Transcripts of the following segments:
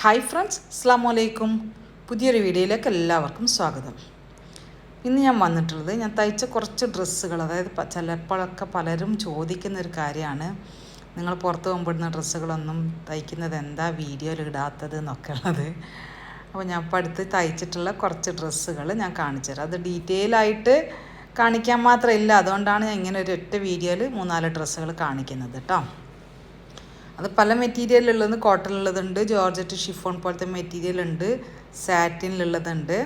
Hi friends, അസ്സലാമു അലൈക്കും. പുതിയൊരു വീഡിയോയിലേക്ക് എല്ലാവർക്കും സ്വാഗതം. ഇന്ന് ഞാൻ വന്നിട്ടുള്ളത് ഞാൻ തയ്ച്ച കുറച്ച് ഡ്രസ്സുകൾ, അതായത് ചിലപ്പോഴൊക്കെ പലരും ചോദിക്കുന്ന ഒരു കാര്യമാണ്, നിങ്ങൾ പുറത്ത് പോകുമ്പോഴുന്ന ഡ്രസ്സുകളൊന്നും തയ്ക്കുന്നത് എന്താ വീഡിയോയിൽ ഇടാത്തത് എന്നൊക്കെ ഉള്ളത്. അപ്പോൾ ഞാൻ ഇപ്പോൾ അടുത്ത് തയ്ച്ചിട്ടുള്ള കുറച്ച് ഡ്രസ്സുകൾ ഞാൻ കാണിച്ചു തരാം. അത് ഡീറ്റെയിൽ ആയിട്ട് കാണിക്കാൻ മാത്രമില്ല, അതുകൊണ്ടാണ് ഞാൻ ഇങ്ങനെ ഒരു ഒറ്റ വീഡിയോയിൽ 3-4 ഡ്രസ്സുകൾ കാണിക്കുന്നത് കേട്ടോ. അത് പല മെറ്റീരിയലുള്ളത്, കോട്ടണിലുള്ളതുണ്ട്, ജോർജറ്റ് ഷിഫോൺ പോലത്തെ മെറ്റീരിയൽ ഉണ്ട്, സാറ്റിനിലുള്ളതുണ്ട്.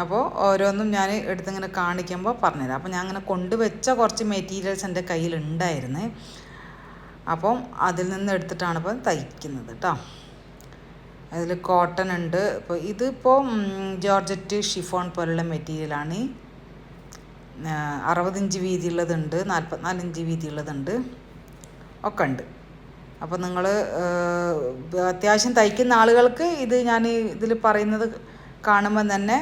അപ്പോൾ ഓരോന്നും ഞാൻ എടുത്തിങ്ങനെ കാണിക്കുമ്പോൾ പറഞ്ഞുതരാം. അപ്പോൾ ഞാൻ അങ്ങനെ കൊണ്ടുവച്ച കുറച്ച് മെറ്റീരിയൽസ് എൻ്റെ കയ്യിലുണ്ടായിരുന്നു. അപ്പം അതിൽ നിന്ന് എടുത്തിട്ടാണ് ഇപ്പോൾ തയ്ക്കുന്നത് കേട്ടോ. അതിൽ കോട്ടൺ ഉണ്ട്. ഇപ്പോൾ ഇതിപ്പോൾ ജോർജറ്റ് ഷിഫോൺ പോലുള്ള മെറ്റീരിയലാണ്. 60 ഇഞ്ച് വീതിയുള്ളതുണ്ട്, 44 ഇഞ്ച് വീതിയുള്ളതുണ്ട്, ഒക്കെ ഉണ്ട്. അപ്പോൾ നിങ്ങൾ അത്യാവശ്യം തയ്ക്കുന്ന ആളുകൾക്ക് ഇത് ഞാൻ ഇതിൽ പറയുന്നത് കാണുമ്പോൾ തന്നെ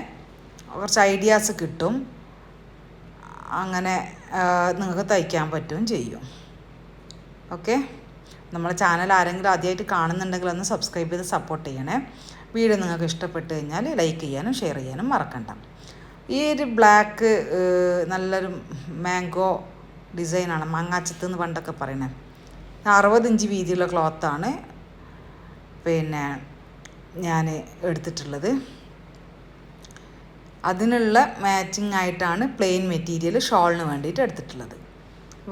കുറച്ച് ഐഡിയാസ് കിട്ടും. അങ്ങനെ നിങ്ങൾക്ക് തയ്ക്കാൻ പറ്റുകയും ചെയ്യും. ഓക്കെ, നമ്മളെ ചാനൽ ആരെങ്കിലും ആദ്യമായിട്ട് കാണുന്നുണ്ടെങ്കിൽ ഒന്ന് സബ്സ്ക്രൈബ് ചെയ്ത് സപ്പോർട്ട് ചെയ്യണേ. വീഡിയോ നിങ്ങൾക്ക് ഇഷ്ടപ്പെട്ട് കഴിഞ്ഞാൽ ലൈക്ക് ചെയ്യാനും ഷെയർ ചെയ്യാനും മറക്കണ്ട. ഈ ഒരു ബ്ലാക്ക് നല്ലൊരു മാംഗോ ഡിസൈനാണ്, മാങ്ങാച്ചത്ത് എന്ന് പണ്ടൊക്കെ പറയണേ. 60 ഇഞ്ച് വീതിയുള്ള ക്ലോത്താണ് പിന്നെ ഞാൻ എടുത്തിട്ടുള്ളത്. അതിനുള്ള മാച്ചിങ് ആയിട്ടാണ് പ്ലെയിൻ മെറ്റീരിയൽ ഷോളിന് വേണ്ടിയിട്ട് എടുത്തിട്ടുള്ളത്.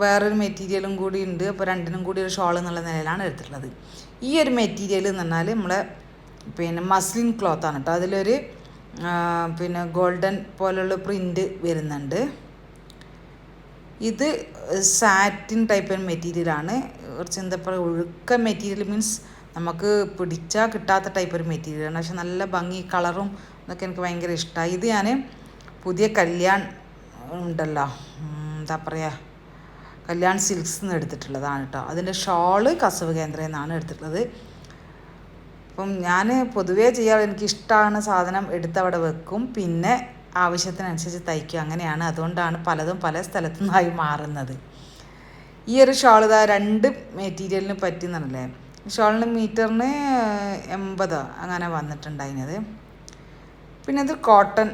വേറൊരു മെറ്റീരിയലും കൂടി ഉണ്ട്, അപ്പോൾ രണ്ടിനും കൂടി ഒരു ഷോൾ എന്നുള്ള നിലയിലാണ് എടുത്തിട്ടുള്ളത്. ഈ ഒരു മെറ്റീരിയൽ എന്ന് പറഞ്ഞാൽ നമ്മളെ മസ്ലിൻ ക്ലോത്താണ് കേട്ടോ. അതിലൊരു ഗോൾഡൻ പോലുള്ള പ്രിൻ്റ് വരുന്നുണ്ട്. ഇത് സാറ്റിൻ ടൈപ്പ് മെറ്റീരിയലാണ്. കുറച്ച് എന്താ പറയുക, ഒഴുക്ക മെറ്റീരിയൽ മീൻസ് നമുക്ക് പിടിച്ചാൽ കിട്ടാത്ത ടൈപ്പ് ഒരു മെറ്റീരിയലാണ്. പക്ഷെ നല്ല ഭംഗി, കളറും ഇതൊക്കെ എനിക്ക് ഭയങ്കര ഇഷ്ടമായി. ഇത് ഞാൻ പുതിയ കല്യാൺ ഉണ്ടല്ലോ, എന്താ പറയുക, കല്യാൺ സിൽക്സ് നിന്ന് എടുത്തിട്ടുള്ളതാണ് കേട്ടോ. അതിൻ്റെ ഷോള് കസവ് കേന്ദ്രയിൽ നിന്നാണ് എടുത്തിട്ടുള്ളത്. അപ്പം ഞാൻ പൊതുവേ ചെയ്യാറ്, എനിക്കിഷ്ടമാണ് സാധനം എടുത്തവിടെ വെക്കും, പിന്നെ ആവശ്യത്തിനനുസരിച്ച് തയ്ക്കും, അങ്ങനെയാണ്. അതുകൊണ്ടാണ് പലതും പല സ്ഥലത്തു നിന്നായി മാറുന്നത്. ഈ ഒരു ഷോൾ ഇതാ 2 മെറ്റീരിയലിന് പറ്റുന്നല്ലേ. ഷോളിന് മീറ്ററിന് 80 അങ്ങനെ വന്നിട്ടുണ്ടായിരുന്നത്. പിന്നെ ഇത് കോട്ടൺ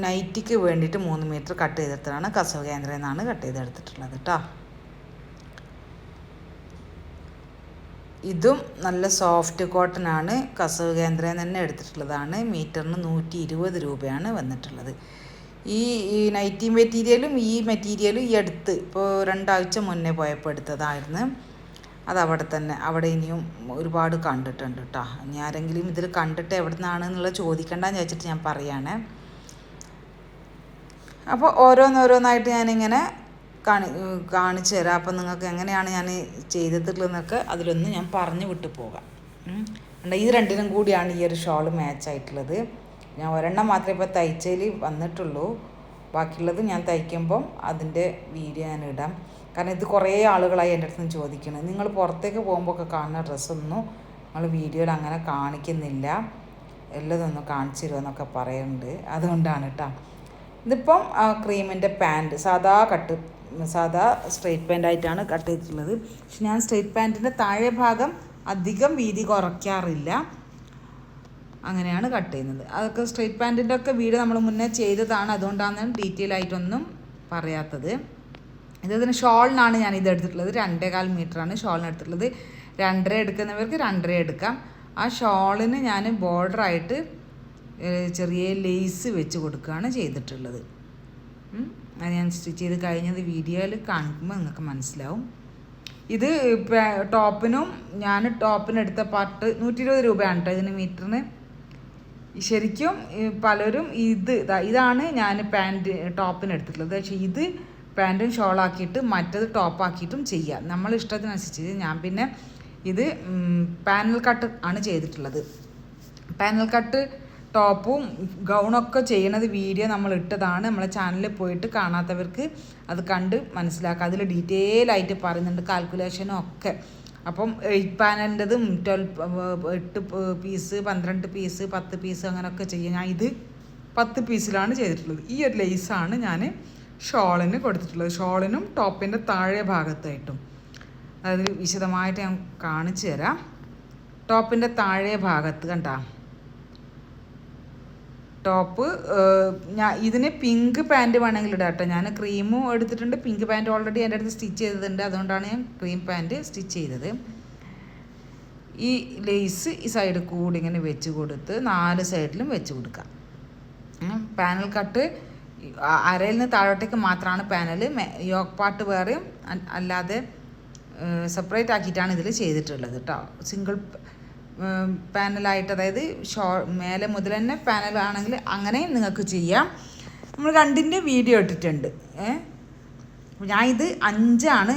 നൈറ്റിക്ക് വേണ്ടിയിട്ട് 3 മീറ്റർ കട്ട് ചെയ്തെടുത്തതാണ്. കസവ് കേന്ദ്രയിൽ നിന്നാണ് കട്ട് ചെയ്തെടുത്തിട്ടുള്ളത് കേട്ടോ. ഇതും നല്ല സോഫ്റ്റ് കോട്ടൺ ആണ്, കസവ് കേന്ദ്രയിൽ തന്നെ എടുത്തിട്ടുള്ളതാണ്. മീറ്ററിന് 120 രൂപയാണ് വന്നിട്ടുള്ളത്. ഈ നൈറ്റി മെറ്റീരിയലും ഈ മെറ്റീരിയലും ഈ അടുത്ത് ഇപ്പോൾ 2 ആഴ്ച മുന്നേ പോയപ്പോൾ എടുത്തതായിരുന്നു. അതവിടെ തന്നെ, അവിടെ ഇനിയും ഒരുപാട് കണ്ടിട്ടുണ്ട് കേട്ടോ. ഇനി ആരെങ്കിലും ഇതിൽ കണ്ടിട്ട് എവിടെ നിന്നാണ് എന്നുള്ളത് ചോദിക്കണ്ടെന്ന് വെച്ചിട്ട് ഞാൻ പറയുകയാണ്. അപ്പോൾ ഓരോന്നോരോന്നായിട്ട് ഞാനിങ്ങനെ കാണിച്ചു തരാം. അപ്പം നിങ്ങൾക്ക് എങ്ങനെയാണ് ഞാൻ ചെയ്തിട്ടുള്ളതെന്നൊക്കെ അതിലൊന്ന് ഞാൻ പറഞ്ഞു വിട്ടു പോകാം. ഇത് രണ്ടിനും കൂടിയാണ് ഈ ഒരു ഷോള് മാച്ചായിട്ടുള്ളത്. ഞാൻ ഒരെണ്ണം മാത്രമേ ഇപ്പോൾ തയ്ച്ചതിൽ വന്നിട്ടുള്ളൂ. ബാക്കിയുള്ളത് ഞാൻ തയ്ക്കുമ്പം അതിൻ്റെ വീഡിയോ ഞാൻ ഇടാം. കാരണം ഇത് കുറേ ആളുകളായി എൻ്റെ അടുത്ത് നിന്ന് ചോദിക്കണം, നിങ്ങൾ പുറത്തേക്ക് പോകുമ്പോൾ ഒക്കെ കാണുന്ന ഡ്രസ്സൊന്നും നിങ്ങൾ വീഡിയോയിൽ അങ്ങനെ കാണിക്കുന്നില്ല, എല്ലതൊന്നും കാണിച്ചു തരുമെന്നൊക്കെ പറയുന്നുണ്ട്. അതുകൊണ്ടാണ് കേട്ടോ. ഇതിപ്പം ക്രീമിൻ്റെ പാൻറ്റ് സാധാ സ്ട്രെയിറ്റ് പാൻറ്റായിട്ടാണ് കട്ട് ചെയ്തിട്ടുള്ളത്. പക്ഷെ ഞാൻ സ്ട്രെയിറ്റ് പാൻറ്റിൻ്റെ താഴെ ഭാഗം അധികം വീതി കുറയ്ക്കാറില്ല, അങ്ങനെയാണ് കട്ട് ചെയ്യുന്നത്. അതൊക്കെ സ്ട്രെയിറ്റ് പാൻറ്റിൻ്റെ ഒക്കെ വീഡിയോ നമ്മൾ മുന്നേ ചെയ്തതാണ്, അതുകൊണ്ടാണ് ഡീറ്റെയിൽ ആയിട്ടൊന്നും പറയാത്തത്. ഇതിന് ഷോളിനാണ് ഞാൻ ഇത് എടുത്തിട്ടുള്ളത്. 2.25 മീറ്ററാണ് ഷോളിന് എടുത്തിട്ടുള്ളത്. 2.5 എടുക്കുന്നവർക്ക് 2.5 എടുക്കാം. ആ ഷോളിന് ഞാൻ ബോർഡറായിട്ട് ചെറിയ ലേസ് വെച്ച് കൊടുക്കുകയാണ് ചെയ്തിട്ടുള്ളത്. അത് ഞാൻ സ്റ്റിച്ച് ചെയ്ത് കഴിഞ്ഞത് വീഡിയോയിൽ കാണിക്കുമ്പോൾ നിങ്ങൾക്ക് മനസ്സിലാവും. ഇത് ടോപ്പിനും ഞാൻ ടോപ്പിനെടുത്ത പാർട്ട് 120 രൂപയാണ് കേട്ടോ ഇതിന് മീറ്ററിന്. ശരിക്കും പലരും ഇതാണ് ഞാൻ ടോപ്പിന് എടുത്തിട്ടുള്ളത്. പക്ഷേ ഇത് പാൻറ്റും ഷോളാക്കിയിട്ട് മറ്റത് ടോപ്പാക്കിയിട്ടും ചെയ്യാം, നമ്മൾ ഇഷ്ടത്തിനനുസരിച്ച്. ഞാൻ പിന്നെ ഇത് പാനൽ കട്ട് ആണ് ചെയ്തിട്ടുള്ളത്. പാനൽ കട്ട് ടോപ്പും ഗൗണൊക്കെ ചെയ്യണത് വീഡിയോ നമ്മൾ ഇട്ടതാണ്. നമ്മളെ ചാനലിൽ പോയിട്ട് കാണാത്തവർക്ക് അത് കണ്ട് മനസ്സിലാക്കുക. അതിൽ ഡീറ്റെയിൽ ആയിട്ട് പറയുന്നുണ്ട്, കാൽക്കുലേഷനും ഒക്കെ. അപ്പം 8 പാനലിൻ്റെതും 8 പീസ്, 12 പീസ്, 10 പീസ് അങ്ങനെയൊക്കെ ചെയ്യും. ഞാൻ ഇത് 10 പീസിലാണ് ചെയ്തിട്ടുള്ളത്. ഈ ഒരു ലേസാണ് ഞാൻ ഷോളിന് കൊടുത്തിട്ടുള്ളത്, ഷോളിനും ടോപ്പിൻ്റെ താഴെ ഭാഗത്തായിട്ടും. അതായത് വിശദമായിട്ട് ഞാൻ കാണിച്ചു തരാം. ടോപ്പിൻ്റെ താഴെ ഭാഗത്ത് കണ്ട ടോപ്പ് ഇതിന് പിങ്ക് പാൻറ്റ് വേണമെങ്കിൽ ഇടാം കേട്ടോ. ഞാൻ ക്രീമും എടുത്തിട്ടുണ്ട്, പിങ്ക് പാൻറ്റ് ഓൾറെഡി എൻ്റെ അടുത്ത് സ്റ്റിച്ച് ചെയ്തിട്ടുണ്ട്, അതുകൊണ്ടാണ് ഞാൻ ക്രീം പാൻറ്റ് സ്റ്റിച്ച് ചെയ്തത്. ഈ ലേസ് ഈ സൈഡിൽ കൂടി ഇങ്ങനെ വെച്ച് കൊടുത്ത് 4 സൈഡിലും വെച്ച് കൊടുക്കാം. പാനൽ കട്ട് അരയിൽ നിന്ന് താഴോട്ടേക്ക് മാത്രമാണ് പാനൽ, യോക്ക് പാർട്ട് വേറെയും അല്ലാതെ സെപ്പറേറ്റ് ആക്കിയിട്ടാണ് ഇതിൽ ചെയ്തിട്ടുള്ളത് കേട്ടോ. സിംഗിൾ പാനലായിട്ട്, അതായത് മേലെ മുതൽ തന്നെ പാനലാണെങ്കിൽ അങ്ങനെ നിങ്ങൾക്ക് ചെയ്യാം. നമ്മൾ 2ൻ്റെ വീഡിയോ ഇട്ടിട്ടുണ്ട്. ഞാൻ ഇത് 5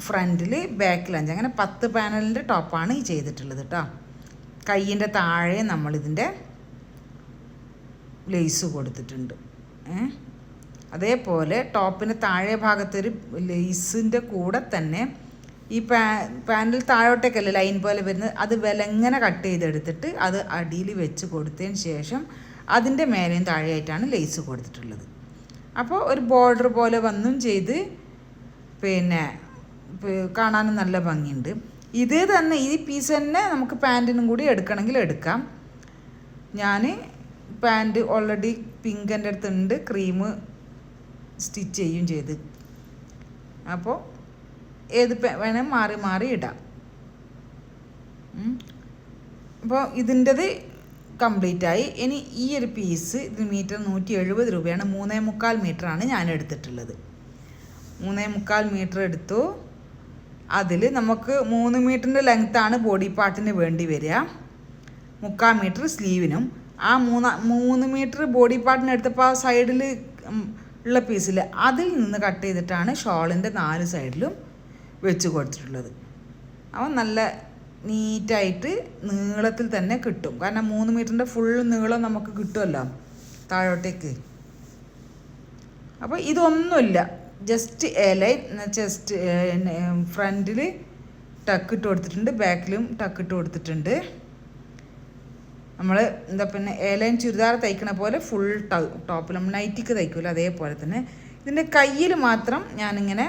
ഫ്രണ്ടിൽ, ബാക്കിൽ 5, അങ്ങനെ 10 പാനലിൻ്റെ ടോപ്പാണ് ഈ ചെയ്തിട്ടുള്ളത് കേട്ടോ. കയ്യിൻ്റെ താഴെ നമ്മളിതിൻ്റെ ലേസ് കൊടുത്തിട്ടുണ്ട്. അതേപോലെ ടോപ്പിൻ്റെ താഴെ ഭാഗത്തൊരു ലേസിൻ്റെ കൂടെ തന്നെ ഈ പാനൽ താഴോട്ടേക്കല്ലേ ലൈൻ പോലെ വരുന്നത്, അത് വിലങ്ങനെ കട്ട് ചെയ്തെടുത്തിട്ട് അത് അടിയിൽ വെച്ച് കൊടുത്തതിന് ശേഷം അതിൻ്റെ മേലെയും താഴെയായിട്ടാണ് ലേസ് കൊടുത്തിട്ടുള്ളത്. അപ്പോൾ ഒരു ബോർഡർ പോലെ വന്നും ചെയ്ത് പിന്നെ കാണാനും നല്ല ഭംഗിയുണ്ട്. ഇത് തന്നെ ഈ പീസ് തന്നെ നമുക്ക് പാൻറ്റിനും കൂടി എടുക്കണമെങ്കിൽ എടുക്കാം. ഞാൻ പാൻറ്റ് ഓൾറെഡി പിങ്ക് എൻ്റെ അടുത്തുണ്ട്, ക്രീം സ്റ്റിച്ച് ചെയ്യും ചെയ്ത്. അപ്പോൾ ഏത് വേണേൽ മാറി മാറി ഇടാം. അപ്പോൾ ഇതിൻ്റെത് കംപ്ലീറ്റ് ആയി. ഇനി ഈ ഒരു പീസ് ഇതിന് മീറ്റർ 170 രൂപയാണ്. 3.25 മീറ്ററാണ് ഞാൻ എടുത്തിട്ടുള്ളത്. 3.25 മീറ്റർ എടുത്തു. അതിൽ നമുക്ക് 3 മീറ്ററിൻ്റെ ലെങ്ത്താണ് ബോഡി പാർട്ടിന് വേണ്ടി വരിക, 3/4 മീറ്റർ സ്ലീവിനും. ആ 3 മീറ്റർ ബോഡി പാർട്ടിന് എടുത്തപ്പോൾ ആ സൈഡിൽ ഉള്ള പീസിൽ അതിൽ നിന്ന് കട്ട് ചെയ്തിട്ടാണ് ഷോളിൻ്റെ 4 സൈഡിലും വെച്ച് കൊടുത്തിട്ടുള്ളത്. അവൻ നല്ല നീറ്റായിട്ട് നീളത്തിൽ തന്നെ കിട്ടും. കാരണം 3 മീറ്ററിൻ്റെ ഫുൾ നീളം നമുക്ക് കിട്ടുമല്ലോ താഴോട്ടേക്ക്. അപ്പോൾ ഇതൊന്നുമില്ല, ജസ്റ്റ് എലൈൻ, ചെസ്റ്റ് ഫ്രണ്ടിൽ ടക്കിട്ട് കൊടുത്തിട്ടുണ്ട്, ബാക്കിലും ടക്കിട്ട് കൊടുത്തിട്ടുണ്ട്. നമ്മൾ പിന്നെ എലൈൻ ചുരിദാർ തയ്ക്കണ പോലെ ഫുൾ ടോപ്പിൽ നമ്മൾ നൈറ്റിക്ക് തയ്ക്കുമല്ലോ അതേപോലെ തന്നെ. ഇതിൻ്റെ കയ്യിൽ മാത്രം ഞാനിങ്ങനെ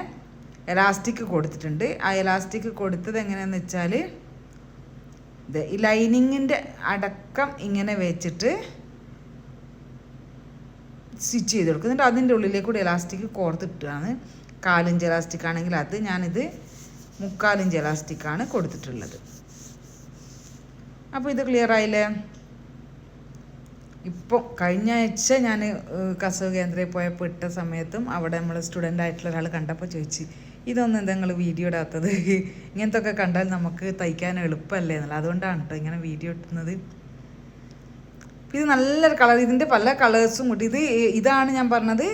എലാസ്റ്റിക് കൊടുത്തിട്ടുണ്ട്. ആ എലാസ്റ്റിക് കൊടുത്തത് എങ്ങനെയാണെന്ന് വെച്ചാൽ ഇത് ഈ ലൈനിങ്ങിൻ്റെ അടക്കം ഇങ്ങനെ വെച്ചിട്ട് സ്റ്റിച്ച് ചെയ്ത് കൊടുക്കും. എന്നിട്ട് അതിൻ്റെ ഉള്ളിലേക്ക് കൂടി എലാസ്റ്റിക് കോർത്തിട്ടാണ്. 4 ഇഞ്ച് എലാസ്റ്റിക് ആണെങ്കിൽ അത് ഞാനിത് 3/4 ഇഞ്ച് എലാസ്റ്റിക്കാണ് കൊടുത്തിട്ടുള്ളത്. അപ്പോൾ ഇത് ക്ലിയർ ആയില്ലേ? ഇപ്പോൾ കഴിഞ്ഞ ആഴ്ച ഞാൻ കസവ് കേന്ദ്രയിൽ പോയപ്പോൾ ഇട്ട സമയത്തും അവിടെ നമ്മൾ സ്റ്റുഡൻ്റ് ആയിട്ടുള്ള ഒരാൾ കണ്ടപ്പോൾ ചോദിച്ചു, ഇതൊന്നും എന്താ നിങ്ങൾ വീഡിയോ ഇടാത്തത്? ഇങ്ങനത്തെ ഒക്കെ കണ്ടാൽ നമുക്ക് തയ്ക്കാൻ എളുപ്പമല്ലേ എന്നല്ല, അതുകൊണ്ടാണ് കേട്ടോ ഇങ്ങനെ വീഡിയോ ഇട്ടുന്നത്. ഇത് നല്ലൊരു കളർ, ഇതിൻ്റെ പല കളേഴ്സും കൂട്ടി. ഇതാണ് ഞാൻ പറഞ്ഞത്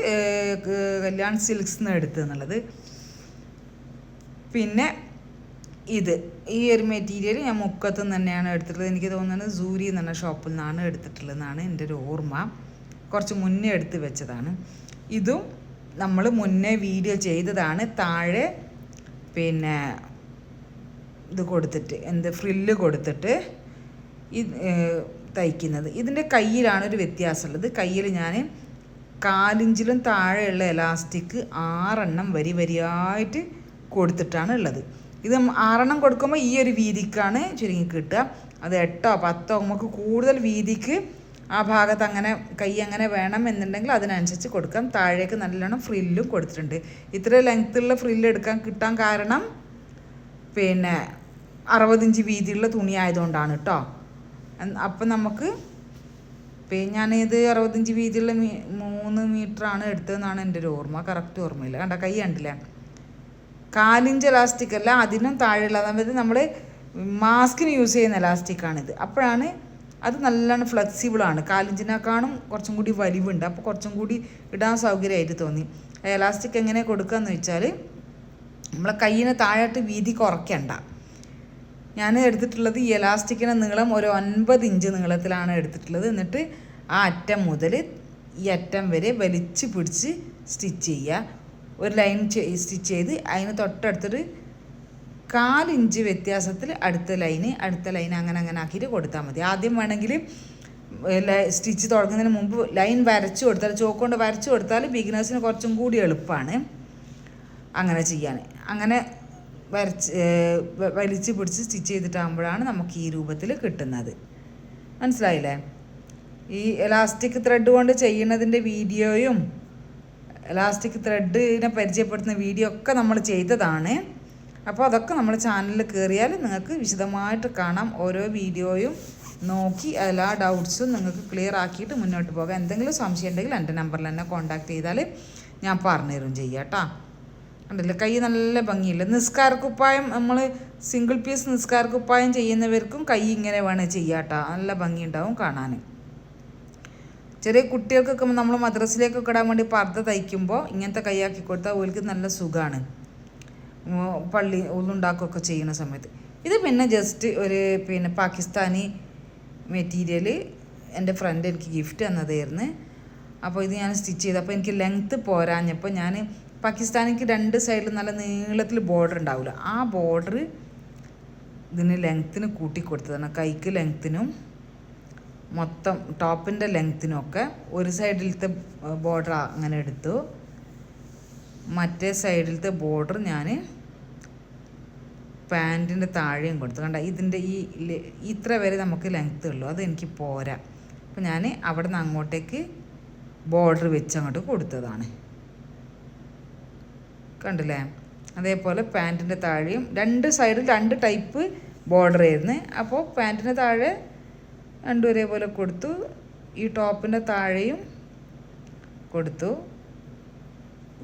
കല്യാൺ സിൽക്സ് നിന്ന് എടുത്തതെന്നുള്ളത്. പിന്നെ ഈ ഒരു മെറ്റീരിയൽ ഞാൻ മുക്കത്തു നിന്ന് തന്നെയാണ് എടുത്തിട്ടുള്ളത്. എനിക്ക് തോന്നുന്നത് സൂരി എന്ന് പറഞ്ഞ ഷോപ്പിൽ നിന്നാണ് എടുത്തിട്ടുള്ളതെന്നാണ് എൻ്റെ ഒരു ഓർമ്മ. കുറച്ച് മുന്നേ എടുത്ത് വെച്ചതാണ്. ഇതും നമ്മൾ മുന്നേ വീഡിയോ ചെയ്തതാണ്. താഴെ പിന്നെ ഇത് കൊടുത്തിട്ട് ഫ്രില്ല് കൊടുത്തിട്ട് തയ്ക്കുന്നത്. ഇതിൻ്റെ കയ്യിലാണ് ഒരു വ്യത്യാസമുള്ളത്. കയ്യിൽ ഞാൻ 4 ഇഞ്ചിലും താഴെയുള്ള എലാസ്റ്റിക് 6 എണ്ണം വരിയായിട്ട് കൊടുത്തിട്ടാണ് ഉള്ളത്. ഇത് 6 എണ്ണം കൊടുക്കുമ്പോൾ ഈ ഒരു വീതിക്കാണ് ചുരുങ്ങി കിട്ടുക. അത് 8ഓ 10ഓ നമുക്ക് കൂടുതൽ വീതിക്ക് ആ ഭാഗത്ത് അങ്ങനെ കൈ അങ്ങനെ വേണം എന്നുണ്ടെങ്കിൽ അതിനനുസരിച്ച് കൊടുക്കാം. താഴേക്ക് നല്ലോണം ഫ്രില്ലും കൊടുത്തിട്ടുണ്ട്. ഇത്ര ലെങ്ത്തുള്ള ഫ്രില്ല് കിട്ടാൻ കാരണം പിന്നെ 60 ഇഞ്ച് വീതിയുള്ള തുണി ആയതുകൊണ്ടാണ് കേട്ടോ. അപ്പം നമുക്ക് ഞാനിത് 60 ഇഞ്ച് വീതിയുള്ള 3 മീറ്ററാണ് എടുത്തതെന്നാണ് എൻ്റെ ഒരു ഓർമ്മ. കറക്റ്റ് ഓർമ്മയില്ല. കണ്ട കൈ കണ്ടില്ല, 4 ഇഞ്ച് എലാസ്റ്റിക് അല്ല, അതിനും താഴെയുള്ള, അതായത് നമ്മൾ മാസ്കിന് യൂസ് ചെയ്യുന്ന എലാസ്റ്റിക്കാണിത്. അപ്പോഴാണ് അത് നല്ലോണം ഫ്ലെക്സിബിളാണ്. 4 ഇഞ്ചിനേക്കാളും കുറച്ചും കൂടി വലിവുണ്ട്. അപ്പോൾ കുറച്ചും കൂടി ഇടാൻ സൗകര്യമായിട്ട് തോന്നി. എലാസ്റ്റിക് എങ്ങനെ കൊടുക്കുകയെന്ന് വെച്ചാൽ നമ്മളെ കയ്യിന് താഴോട്ട് വീതി കുറയ്ക്കണ്ട. ഞാൻ എടുത്തിട്ടുള്ളത് ഈ എലാസ്റ്റിക്കിൻ്റെ നീളം ഒരു 9 ഇഞ്ച് നീളത്തിലാണ് എടുത്തിട്ടുള്ളത്. എന്നിട്ട് ആ അറ്റം മുതൽ ഈ അറ്റം വരെ വലിച്ച് പിടിച്ച് സ്റ്റിച്ച് ചെയ്യുക. ഒരു ലൈൻ സ്റ്റിച്ച് ചെയ്ത് അതിന് തൊട്ടടുത്തൊരു 4 ഇഞ്ച് വ്യത്യാസത്തിൽ അടുത്ത ലൈൻ അങ്ങനെ ആക്കിയിട്ട് കൊടുത്താൽ മതി. ആദ്യം വേണമെങ്കിൽ സ്റ്റിച്ച് തുടങ്ങുന്നതിന് മുമ്പ് ലൈൻ വരച്ചു കൊടുത്താൽ, ചോക്ക് കൊണ്ട് വരച്ചു കൊടുത്താൽ ബിഗിനേഴ്സിന് കുറച്ചും കൂടി എളുപ്പമാണ് അങ്ങനെ ചെയ്യാൻ. അങ്ങനെ വലിച്ച് പിടിച്ച് സ്റ്റിച്ച് ചെയ്തിട്ടാകുമ്പോഴാണ് നമുക്ക് ഈ രൂപത്തിൽ കിട്ടുന്നത്. മനസ്സിലായില്ലേ? ഈ എലാസ്റ്റിക് ത്രെഡ് കൊണ്ട് ചെയ്യുന്നതിൻ്റെ വീഡിയോയും എലാസ്റ്റിക് ത്രെഡിനെ പരിചയപ്പെടുത്തുന്ന വീഡിയോ ഒക്കെ നമ്മൾ ചെയ്തതാണ്. അപ്പോൾ അതൊക്കെ നമ്മൾ ചാനലിൽ കയറിയാൽ നിങ്ങൾക്ക് വിശദമായിട്ട് കാണാം. ഓരോ വീഡിയോയും നോക്കി എല്ലാ ഡൗട്ട്സും നിങ്ങൾക്ക് ക്ലിയർ ആക്കിയിട്ട് മുന്നോട്ട് പോകാം. എന്തെങ്കിലും സംശയം ഉണ്ടെങ്കിൽ എൻ്റെ നമ്പറിൽ തന്നെ കോൺടാക്ട് ചെയ്താൽ ഞാൻ പറഞ്ഞുതരും ചെയ്യാം കേട്ടോ. കണ്ടില്ലേ, കൈ നല്ല ഭംഗിയില്ല. നിസ്കാരക്കുപ്പായം നമ്മൾ സിംഗിൾ പീസ് നിസ്കാരക്കുപ്പായം ചെയ്യുന്നവർക്കും കൈ ഇങ്ങനെ വേണേൽ ചെയ്യാം കേട്ടോ. നല്ല ഭംഗിയുണ്ടാവും കാണാൻ. ചെറിയ കുട്ടികൾക്കൊക്കെ നമ്മൾ മദ്രസിലേക്കൊക്കെ ഇടാൻ വേണ്ടി പർദ്ദ തയ്ക്കുമ്പോൾ ഇങ്ങനത്തെ കൈയാക്കി കൊടുത്താൽ ഓൾക്ക് നല്ല സുഖമാണ്, പള്ളി ഉള്ളുണ്ടാക്കുകയൊക്കെ ചെയ്യുന്ന സമയത്ത്. ഇത് പിന്നെ ജസ്റ്റ് ഒരു പാകിസ്ഥാനി മെറ്റീരിയൽ എൻ്റെ ഫ്രണ്ട് എനിക്ക് ഗിഫ്റ്റ് തന്നതായിരുന്നു. അപ്പോൾ ഇത് ഞാൻ സ്റ്റിച്ച് ചെയ്തപ്പോൾ എനിക്ക് ലെങ്ത്ത് പോരാഞ്ഞപ്പോൾ ഞാൻ പാകിസ്ഥാനിക്ക് 2 സൈഡിൽ നല്ല നീളത്തിൽ ബോർഡർ ഉണ്ടാവില്ല, ആ ബോർഡർ ഇതിന് ലെങ്ത്തിന് കൂട്ടി കൊടുത്തതാണ്. കൈക്ക് ലെങ്ത്തിനും മൊത്തം ടോപ്പിൻ്റെ ലെങ്ത്തിനും ഒക്കെ ഒരു സൈഡിലത്തെ ബോർഡർ അങ്ങനെ എടുത്തു, മറ്റേ സൈഡിലത്തെ ബോർഡർ ഞാൻ പാൻറ്റിൻ്റെ താഴെയും കൊടുത്തു. കണ്ട, ഇതിൻ്റെ ഇത്ര വരെ നമുക്ക് ലെങ്ത്ത് ഉള്ളൂ, അത് എനിക്ക് പോരാ. അപ്പോൾ ഞാൻ അവിടെ നിന്ന് അങ്ങോട്ടേക്ക് ബോർഡർ വെച്ച് അങ്ങോട്ട് കൊടുത്തതാണ്. കണ്ടില്ലേ? അതേപോലെ പാൻറ്റിൻ്റെ താഴെയും 2 സൈഡിൽ 2 ടൈപ്പ് ബോർഡർ ആയിരുന്നു. അപ്പോൾ പാൻറ്റിൻ്റെ താഴെ 2 ഒരേപോലെ കൊടുത്തു, ഈ ടോപ്പിൻ്റെ താഴെയും കൊടുത്തു,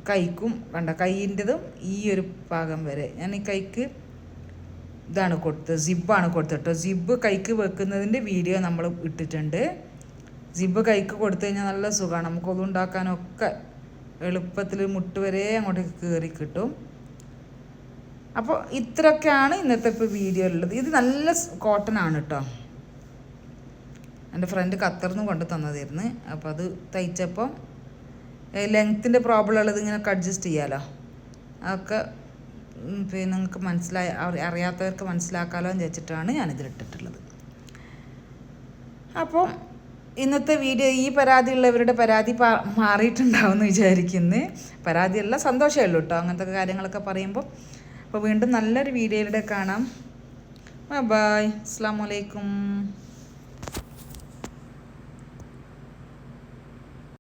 കൈക്കും കണ്ട കൈയിൻ്റെതും ഈ ഒരു ഭാഗം വരെ ഞാൻ ഈ കൈക്ക് ഇതാണ് കൊടുത്തത്, സിബ്ബാണ് കൊടുത്തിട്ടോ. സിബ്ബ് കൈക്ക് വെക്കുന്നതിൻ്റെ വീഡിയോ നമ്മൾ ഇട്ടിട്ടുണ്ട്. സിബ്ബ് കൈക്ക് കൊടുത്തു കഴിഞ്ഞാൽ നല്ല സുഖമാണ്, നമുക്കൊന്നും ഉണ്ടാക്കാനൊക്കെ എളുപ്പത്തിൽ മുട്ട് വരെ അങ്ങോട്ടേക്ക് കയറി കിട്ടും. അപ്പോൾ ഇത്രയൊക്കെയാണ് ഇന്നത്തെ ഇപ്പോൾ വീഡിയോയിലുള്ളത്. ഇത് നല്ല കോട്ടൺ ആണ് കേട്ടോ. എൻ്റെ ഫ്രണ്ട് ഖത്തറിന്ന് കൊണ്ട് തന്നതായിരുന്നു. അപ്പോൾ അത് തയ്ച്ചപ്പം ലെങ്ത്തിൻ്റെ പ്രോബ്ലം ഉള്ളത് ഇങ്ങനെയൊക്കെ അഡ്ജസ്റ്റ് ചെയ്യാമല്ലോ. അതൊക്കെ നിങ്ങൾക്ക് അറിയാത്തവർക്ക് മനസ്സിലാക്കാമല്ലോ എന്ന് വെച്ചിട്ടാണ് ഞാനിതിലിട്ടിട്ടുള്ളത്. അപ്പം ഇന്നത്തെ വീഡിയോ ഈ പരാതിയുള്ളവരുടെ പരാതി മാറിയിട്ടുണ്ടാവും എന്ന് വിചാരിക്കുന്നു. പരാതിയല്ല, സന്തോഷമേ ഉള്ളൂ കേട്ടോ അങ്ങനത്തെ കാര്യങ്ങളൊക്കെ പറയുമ്പോൾ. അപ്പോൾ വീണ്ടും നല്ലൊരു വീഡിയോയിലൂടെ കാണാം. ബൈ, അസ്സലാമു അലൈക്കും.